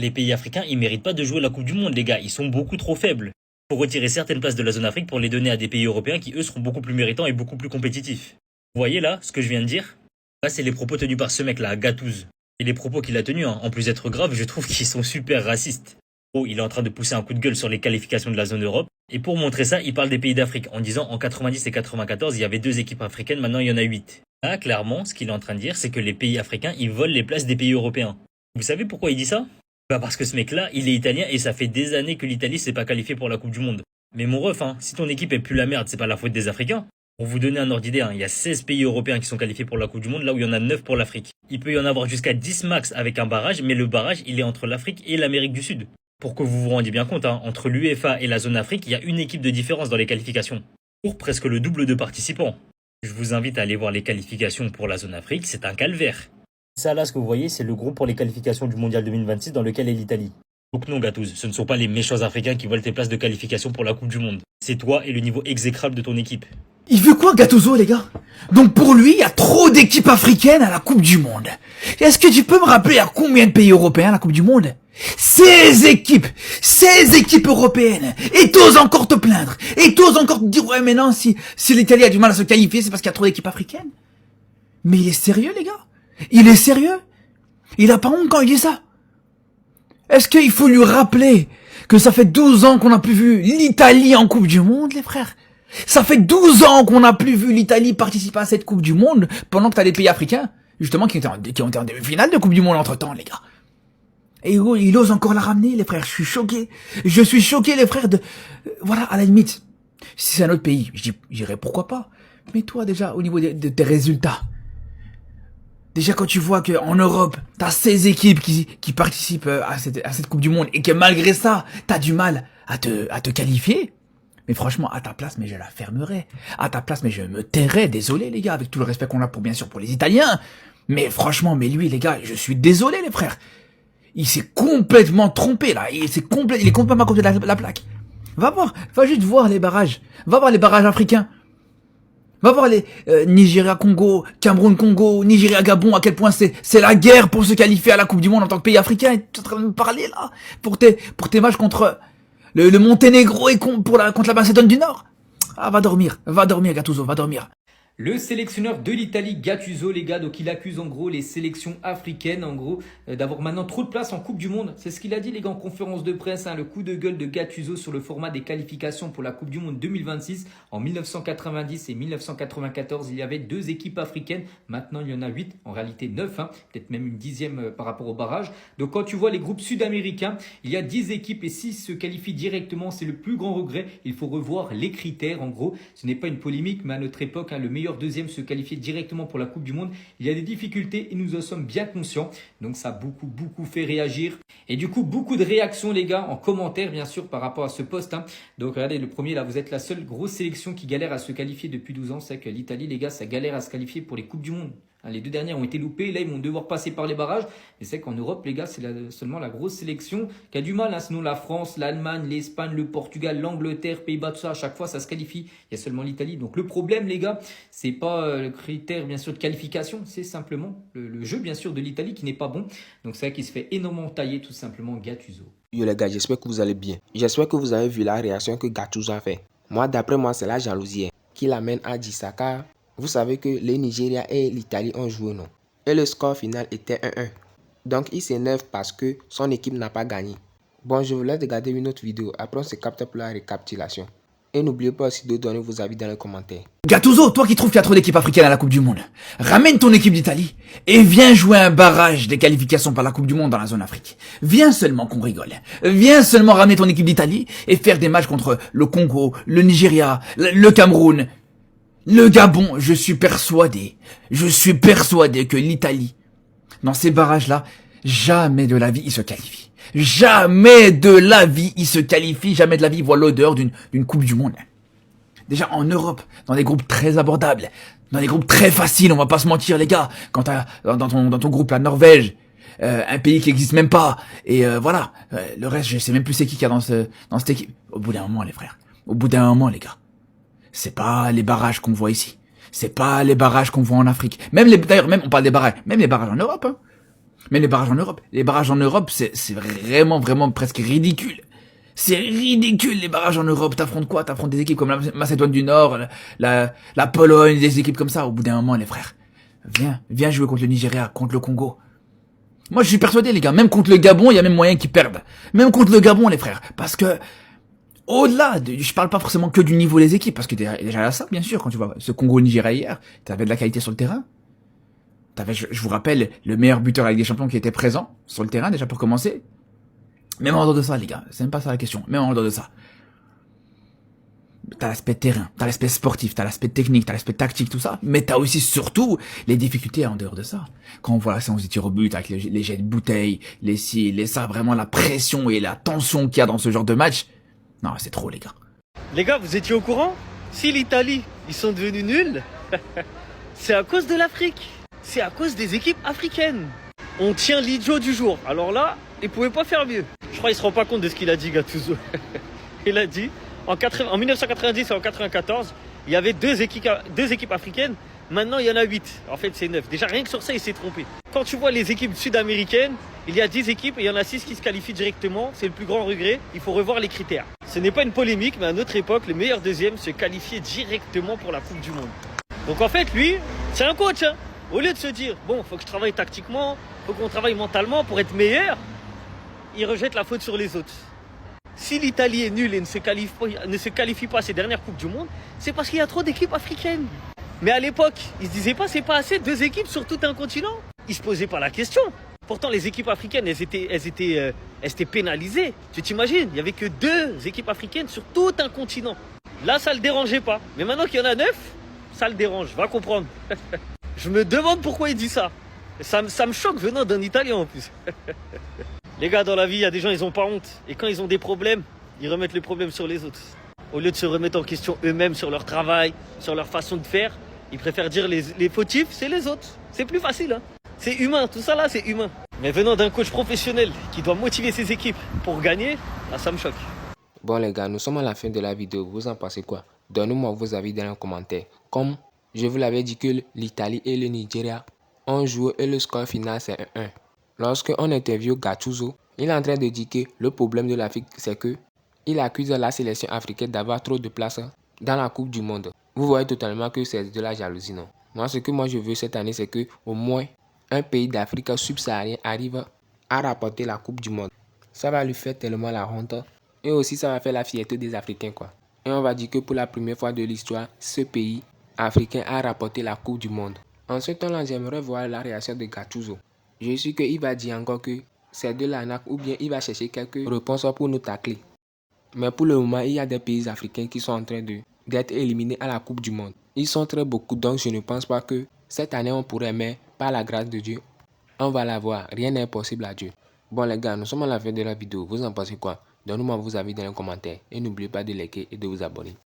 Les pays africains, ils méritent pas de jouer la Coupe du Monde, les gars. Ils sont beaucoup trop faibles. Faut retirer certaines places de la zone Afrique pour les donner à des pays européens qui, eux, seront beaucoup plus méritants et beaucoup plus compétitifs. Vous voyez là, ce que je viens de dire? Là, c'est les propos tenus par ce mec-là, Gattuso. Et les propos qu'il a tenus, hein, en plus d'être graves, je trouve qu'ils sont super racistes. Oh, il est en train de pousser un coup de gueule sur les qualifications de la zone Europe. Et pour montrer ça, il parle des pays d'Afrique, en disant en 90 et 94, il y avait 2 équipes africaines, maintenant il y en a 8. Là, clairement, ce qu'il est en train de dire, c'est que les pays africains, ils volent les places des pays européens. Vous savez pourquoi il dit ça? Bah parce que ce mec-là, il est italien et ça fait des années que l'Italie s'est pas qualifiée pour la Coupe du Monde. Mais mon ref, hein, si ton équipe est plus la merde, c'est pas la faute des Africains. Pour vous donner un ordre d'idée, hein, il y a 16 pays européens qui sont qualifiés pour la Coupe du Monde, là où il y en a 9 pour l'Afrique. Il peut y en avoir jusqu'à 10 max avec un barrage, mais le barrage, il est entre l'Afrique et l'Amérique du Sud. Pour que vous vous rendiez bien compte, hein, entre l'UEFA et la zone Afrique, il y a une équipe de différence dans les qualifications. Pour presque le double de participants. Je vous invite à aller voir les qualifications pour la zone Afrique, c'est un calvaire. Ça là, ce que vous voyez, c'est le groupe pour les qualifications du Mondial 2026 dans lequel est l'Italie. Donc non, Gattuso, ce ne sont pas les méchants Africains qui volent tes places de qualification pour la Coupe du Monde. C'est toi et le niveau exécrable de ton équipe. Il veut quoi, Gattuso, les gars? Donc pour lui, il y a trop d'équipes africaines à la Coupe du Monde. Est-ce que tu peux me rappeler à combien de pays européens à la Coupe du Monde? 16 équipes! 16 équipes européennes! Et t'oses encore te plaindre! Et t'oses encore te dire, ouais, mais non, si l'Italie a du mal à se qualifier, c'est parce qu'il y a trop d'équipes africaines? Mais il est sérieux, les gars? Il est sérieux? Il a pas honte quand il dit ça? Est-ce qu'il faut lui rappeler que ça fait 12 ans qu'on n'a plus vu l'Italie en Coupe du Monde, les frères? Ça fait 12 ans qu'on n'a plus vu l'Italie participer à cette Coupe du Monde pendant que t'as des pays africains, justement, qui ont été en demi-finale de Coupe du Monde entre temps, les gars. Et il ose encore la ramener, les frères. Je suis choqué. Je suis choqué, les frères, voilà, à la limite. Si c'est un autre pays, je dirais pourquoi pas. Mais toi, déjà, au niveau de tes résultats, déjà, quand tu vois qu'en Europe, t'as 16 équipes qui participent à cette Coupe du Monde et que malgré ça, t'as du mal à te qualifier. Mais franchement, à ta place, mais je la fermerais. À ta place, mais je me tairais. Désolé, les gars, avec tout le respect qu'on a bien sûr pour les Italiens. Mais franchement, mais lui, les gars, je suis désolé, les frères. Il s'est complètement trompé, là. Il est complètement à côté de la plaque. Va juste voir les barrages. Va voir les barrages africains. Va voir les Nigeria-Congo, Cameroun-Congo, Nigeria-Gabon, à quel point c'est la guerre pour se qualifier à la Coupe du Monde en tant que pays africain. Et tu es en train de me parler, là, pour tes matchs contre le Monténégro et contre la Macédoine du Nord. Ah, va dormir, Gattuso, va dormir. Le sélectionneur de l'Italie, Gattuso, les gars, donc il accuse en gros les sélections africaines, en gros, d'avoir maintenant trop de place en Coupe du Monde. C'est ce qu'il a dit, les gars, en conférence de presse, hein, le coup de gueule de Gattuso sur le format des qualifications pour la Coupe du Monde 2026. En 1990 et 1994, il y avait 2 équipes africaines. Maintenant, il y en a 8, en réalité 9, hein, peut-être même une 10e par rapport au barrage. Donc quand tu vois les groupes sud-américains, il y a 10 équipes et 6 se qualifient directement. C'est le plus grand regret. Il faut revoir les critères, en gros. Ce n'est pas une polémique, mais à notre époque, hein, le meilleur deuxième se qualifier directement pour la Coupe du Monde. Il y a des difficultés et nous en sommes bien conscients. Donc ça a beaucoup fait réagir. Et du coup, beaucoup de réactions, les gars, en commentaire, bien sûr, par rapport à ce post. Hein. Donc regardez, le premier, là, vous êtes la seule grosse sélection qui galère à se qualifier depuis 12 ans. C'est que l'Italie, les gars, ça galère à se qualifier pour les Coupes du Monde. Les 2 dernières ont été loupées. Là, ils vont devoir passer par les barrages. Mais c'est qu'en Europe, les gars, c'est seulement la grosse sélection qui a du mal. Hein. Sinon, la France, l'Allemagne, l'Espagne, le Portugal, l'Angleterre, Pays-Bas, tout ça, à chaque fois, ça se qualifie. Il y a seulement l'Italie. Donc, le problème, les gars, c'est pas le critère, bien sûr, de qualification. C'est simplement le jeu, bien sûr, de l'Italie qui n'est pas bon. Donc, c'est vrai qu'il se fait énormément tailler, tout simplement, Gattuso. Yo les gars, j'espère que vous allez bien. J'espère que vous avez vu la réaction que Gattuso a fait. Moi, d'après moi, c'est la jalousie qui l'amène à dire ça, car vous savez que le Nigeria et l'Italie ont joué, non? Et le score final était 1-1. Donc il s'énerve parce que son équipe n'a pas gagné. Bon, je vous laisse regarder une autre vidéo. Après on se capte pour la récapitulation. Et n'oubliez pas aussi de donner vos avis dans les commentaires. Gattuso, toi qui trouves qu'il y a trop d'équipes africaines à la Coupe du Monde, ramène ton équipe d'Italie et viens jouer un barrage des qualifications par la Coupe du Monde dans la zone Afrique. Viens seulement qu'on rigole. Viens seulement ramener ton équipe d'Italie et faire des matchs contre le Congo, le Nigeria, le Cameroun, le Gabon. Je suis persuadé que l'Italie, dans ces barrages-là, jamais de la vie, il se qualifie. Jamais de la vie, il se qualifie. Jamais de la vie, il voit l'odeur d'une Coupe du Monde. Déjà, en Europe, dans des groupes très abordables, dans des groupes très faciles, on va pas se mentir, les gars. Quand t'as, dans ton groupe, la Norvège, un pays qui existe même pas, et voilà. Le reste, je sais même plus c'est qui y a dans cette équipe. Au bout d'un moment, les frères. Au bout d'un moment, les gars. C'est pas les barrages qu'on voit ici. C'est pas les barrages qu'on voit en Afrique. D'ailleurs, on parle des barrages. Même les barrages en Europe, hein. Mais les barrages en Europe, c'est vraiment presque ridicule. C'est ridicule, les barrages en Europe. T'affrontes quoi? T'affrontes des équipes comme la Macédoine du Nord, la Pologne, des équipes comme ça. Au bout d'un moment, les frères, viens jouer contre le Nigeria, contre le Congo. Moi, je suis persuadé, les gars, même contre le Gabon, il y a même moyen qu'ils perdent. Même contre le Gabon, les frères. Parce que, je parle pas forcément que du niveau des équipes, parce que déjà ça, bien sûr, quand tu vois ce Congo-Nigeria hier, t'avais de la qualité sur le terrain. Je vous rappelle, le meilleur buteur avec des champions qui était présent sur le terrain, déjà pour commencer. Même en dehors de ça, les gars, c'est même pas ça la question. Même en dehors de ça. T'as l'aspect terrain, t'as l'aspect sportif, t'as l'aspect technique, t'as l'aspect tactique, tout ça. Mais t'as aussi, surtout, les difficultés en dehors de ça. Quand on voit la séance des tirs au but, avec les jets de bouteilles, les ci, les ça, vraiment la pression et la tension qu'il y a dans ce genre de match. Non, c'est trop, les gars. Les gars, vous étiez au courant? Si l'Italie, ils sont devenus nuls, c'est à cause de l'Afrique. C'est à cause des équipes africaines. On tient l'idiot du jour. Alors là, il pouvait pas faire mieux. Je crois qu'il se rend pas compte de ce qu'il a dit, Gattuso. Il a dit, en 1990 et en 1994, il y avait deux équipes africaines. Maintenant, il y en a 8. En fait, c'est 9. Déjà, rien que sur ça, il s'est trompé. Quand tu vois les équipes sud-américaines, il y a 10 équipes et il y en a 6 qui se qualifient directement. C'est le plus grand regret. Il faut revoir les critères. Ce n'est pas une polémique, mais à notre époque, le meilleur deuxième se qualifiait directement pour la Coupe du Monde. Donc en fait, lui, c'est un coach. Hein. Au lieu de se dire, bon, faut que je travaille tactiquement, faut qu'on travaille mentalement pour être meilleur, il rejette la faute sur les autres. Si l'Italie est nulle et ne se qualifie pas à ces dernières Coupes du Monde, c'est parce qu'il y a trop d'équipes africaines. Mais à l'époque, ils se disaient pas, c'est pas assez, 2 équipes sur tout un continent. Ils se posaient pas la question. Pourtant, les équipes africaines, elles étaient pénalisées. Tu t'imagines, il y avait que 2 équipes africaines sur tout un continent. Là, ça le dérangeait pas. Mais maintenant qu'il y en a 9, ça le dérange, va comprendre. Je me demande pourquoi il dit ça. Ça me choque venant d'un Italien en plus. Les gars, dans la vie, il y a des gens, ils ont pas honte. Et quand ils ont des problèmes, ils remettent les problèmes sur les autres. Au lieu de se remettre en question eux-mêmes sur leur travail, sur leur façon de faire, ils préfèrent dire les fautifs, c'est les autres. C'est plus facile, hein. C'est humain, tout ça là, c'est humain. Mais venant d'un coach professionnel qui doit motiver ses équipes pour gagner, là, ça me choque. Bon les gars, nous sommes à la fin de la vidéo. Vous en pensez quoi? Donnez-moi vos avis dans les commentaires. Comme je vous l'avais dit que l'Italie et le Nigeria ont joué et le score final c'est 1-1. Lorsqu'on interviewe Gattuso, il est en train de dire que le problème de l'Afrique c'est que il accuse la sélection africaine d'avoir trop de place dans la Coupe du Monde. Vous voyez totalement que c'est de la jalousie, non? Moi, ce que moi je veux cette année, c'est que au moins un pays d'Afrique subsaharienne arrive à rapporter la Coupe du Monde. Ça va lui faire tellement la honte. Et aussi, ça va faire la fierté des Africains, quoi. Et on va dire que pour la première fois de l'histoire, ce pays africain a rapporté la Coupe du Monde. En ce temps-là, j'aimerais voir la réaction de Gattuso. Je suis sûr qu'il va dire encore que c'est de l'arnaque ou bien il va chercher quelques réponses pour nous tacler. Mais pour le moment, il y a des pays africains qui sont en train d'être éliminés à la Coupe du Monde. Ils sont très beaucoup, donc je ne pense pas que cette année on pourrait, mais par la grâce de Dieu, on va l'avoir. Rien n'est impossible à Dieu. Bon les gars, nous sommes à la fin de la vidéo. Vous en pensez quoi? Donnez-moi vos avis dans les commentaires et n'oubliez pas de liker et de vous abonner.